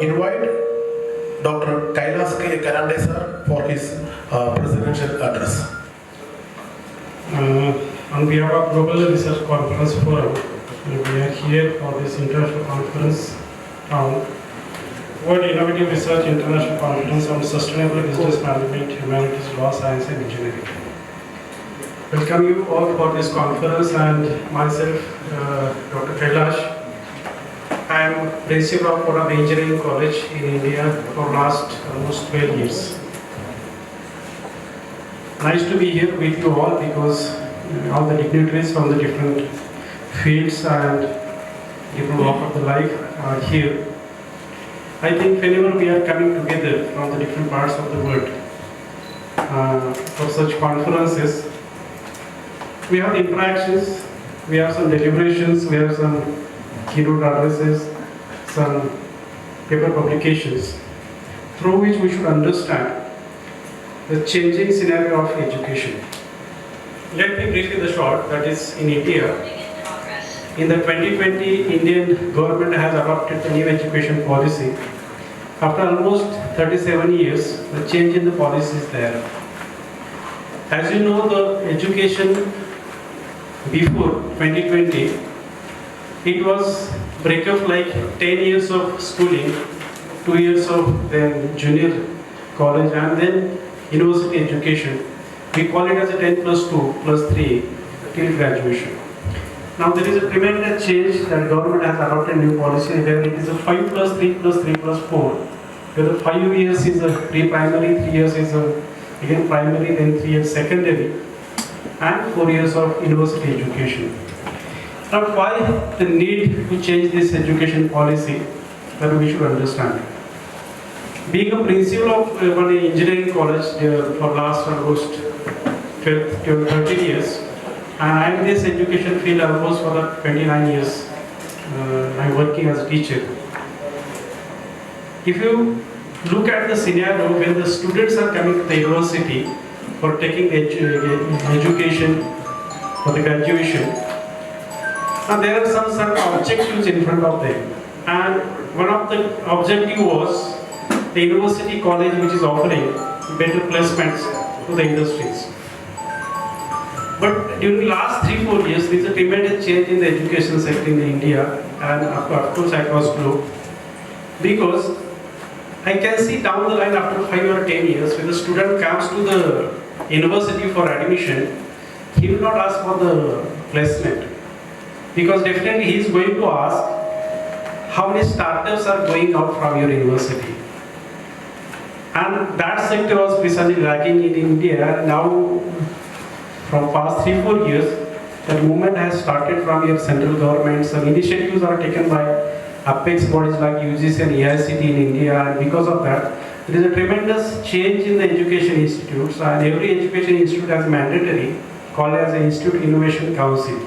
invite Dr. Kailash J Karande sir for his presidential address. On behalf of Global Research Conference Forum, we are here for this international conference on World Innovative Research International Conference on Sustainable Business Management, Humanities, Law, Science and Engineering. Welcome you all for this conference, and myself, Dr. Kailash. I am principal of one of the engineering college in India for last almost 12 years. Nice to be here with you all because all the dignitaries from the different fields and different walk of the life are here. I think whenever we are coming together from the different parts of the world for such conferences, we have interactions, we have some deliberations, we have some keynote addresses, some paper publications, through which we should understand the changing scenario of education. Let me brief you the short, that is in India. In the 2020, Indian government has adopted the new education policy. After almost 37 years, the change in the policy is there. As you know, the education before 2020, it was breakup like 10 years of schooling, 2 years of then junior college and then university education. We call it as a 10 plus 2 plus 3 till graduation. Now there is a tremendous change that government has adopted new policy where it is a 5 plus 3 plus 3 plus 4. Where the 5 years is a pre-primary, 3 years is again primary, then 3 years secondary, and 4 years of university education. Now why the need to change this education policy, that we should understand. Being a principal of one engineering college for last almost 12 to 13 years, and I am in this education field almost for the 29 years. I am working as a teacher. If you look at the scenario when the students are coming to the university for taking education for the graduation, and there are some objectives in front of them, and one of the objective was the university college which is offering better placements to the industries. But during the last 3-4 years, there is a tremendous change in the education sector in India and of course across globe, because I can see down the line after 5 or 10 years, when the student comes to the university for admission, he will not ask for the placement, because definitely he is going to ask how many startups are going out from your university. And that sector was precisely lacking in India. Now, from past 3-4 years, that movement has started from your central government. Some initiatives are taken by apex bodies like UGC and AICT in India, and because of that, there is a tremendous change in the education institutes, and every education institute has mandatory called as the Institute Innovation Council.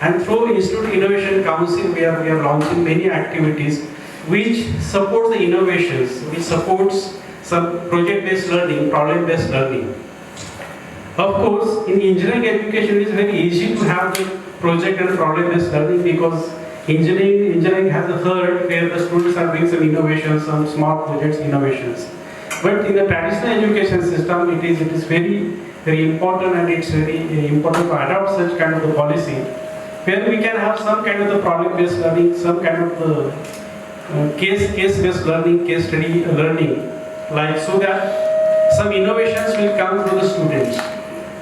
And through Institute Innovation Council, we are launching many activities which support the innovations, which supports some project-based learning, problem-based learning. Of course, in engineering education, it is very easy to have the project and problem-based learning, because engineering has a herd where the students are doing some innovations, some small projects innovations. But in the traditional education system, it is very important, and it's very important to adopt such kind of a policy where we can have some kind of the problem-based learning, some kind of the case-based learning, case study learning, like so that some innovations will come to the students,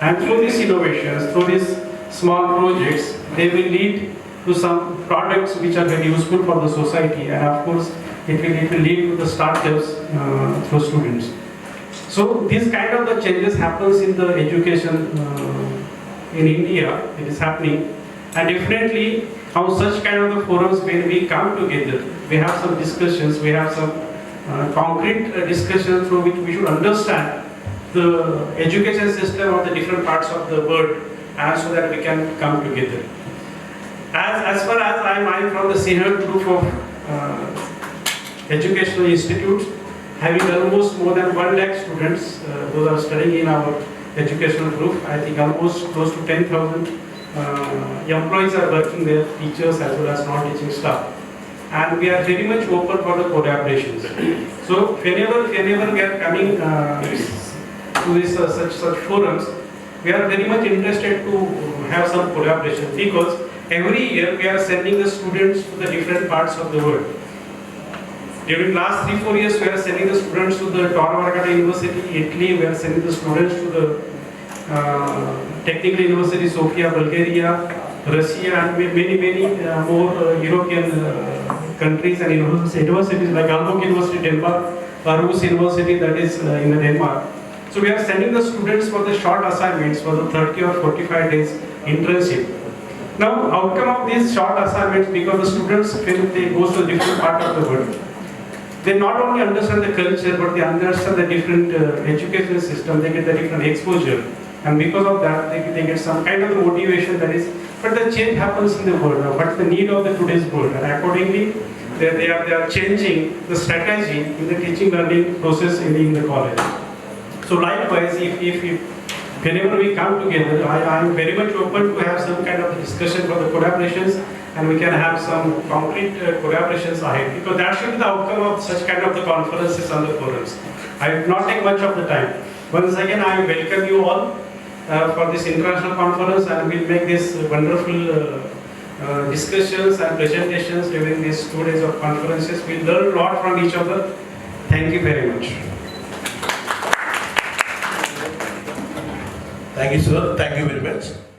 and through these innovations, through these small projects, they will lead to some products which are very useful for the society, and of course it will lead to the startups through students. So this kind of the changes happens in the education in India. It is happening, and definitely on such kind of the forums when we come together, we have some discussions, we have some concrete discussions through which we should understand the education system of the different parts of the world, and so that we can come together. As far as I'm from the senior group of educational institutes, having almost more than 1 lakh students, those are studying in our educational group. I think almost close to 10,000 employees are working there, teachers as well as non-teaching staff. and we are very much open for the collaborations. So whenever we are coming to this such forums, we are very much interested to have some collaboration, because every year we are sending the students to the different parts of the world. During last 3-4 years, we are sending the students to the Tor Vergata University, Italy. We are sending the students to the Technical University, Sofia, Bulgaria, Russia, and many more European countries and universities like Aalborg University, Denmark, Aarhus University, that is in Denmark. So we are sending the students for the short assignments for the 30 or 45 days internship. Now, outcome of these short assignments, because the students, when they go to a different part of the world, they not only understand the culture, but they understand the different education system, they get the different exposure. And because of that, they get some kind of motivation that is, but the change happens in the world now. What's the need of the today's world? And accordingly, they are changing the strategy in the teaching learning process in the college. So likewise, if whenever we come together, I am very much open to have some kind of discussion for the collaborations, and we can have some concrete collaborations ahead, because that should be the outcome of such kind of the conferences and the forums. I will not take much of the time. Once again, I welcome you all for this international conference, and we'll make this wonderful discussions and presentations during these 2 days of conferences. We learn a lot from each other. Thank you very much. Thank you, sir. Thank you very much.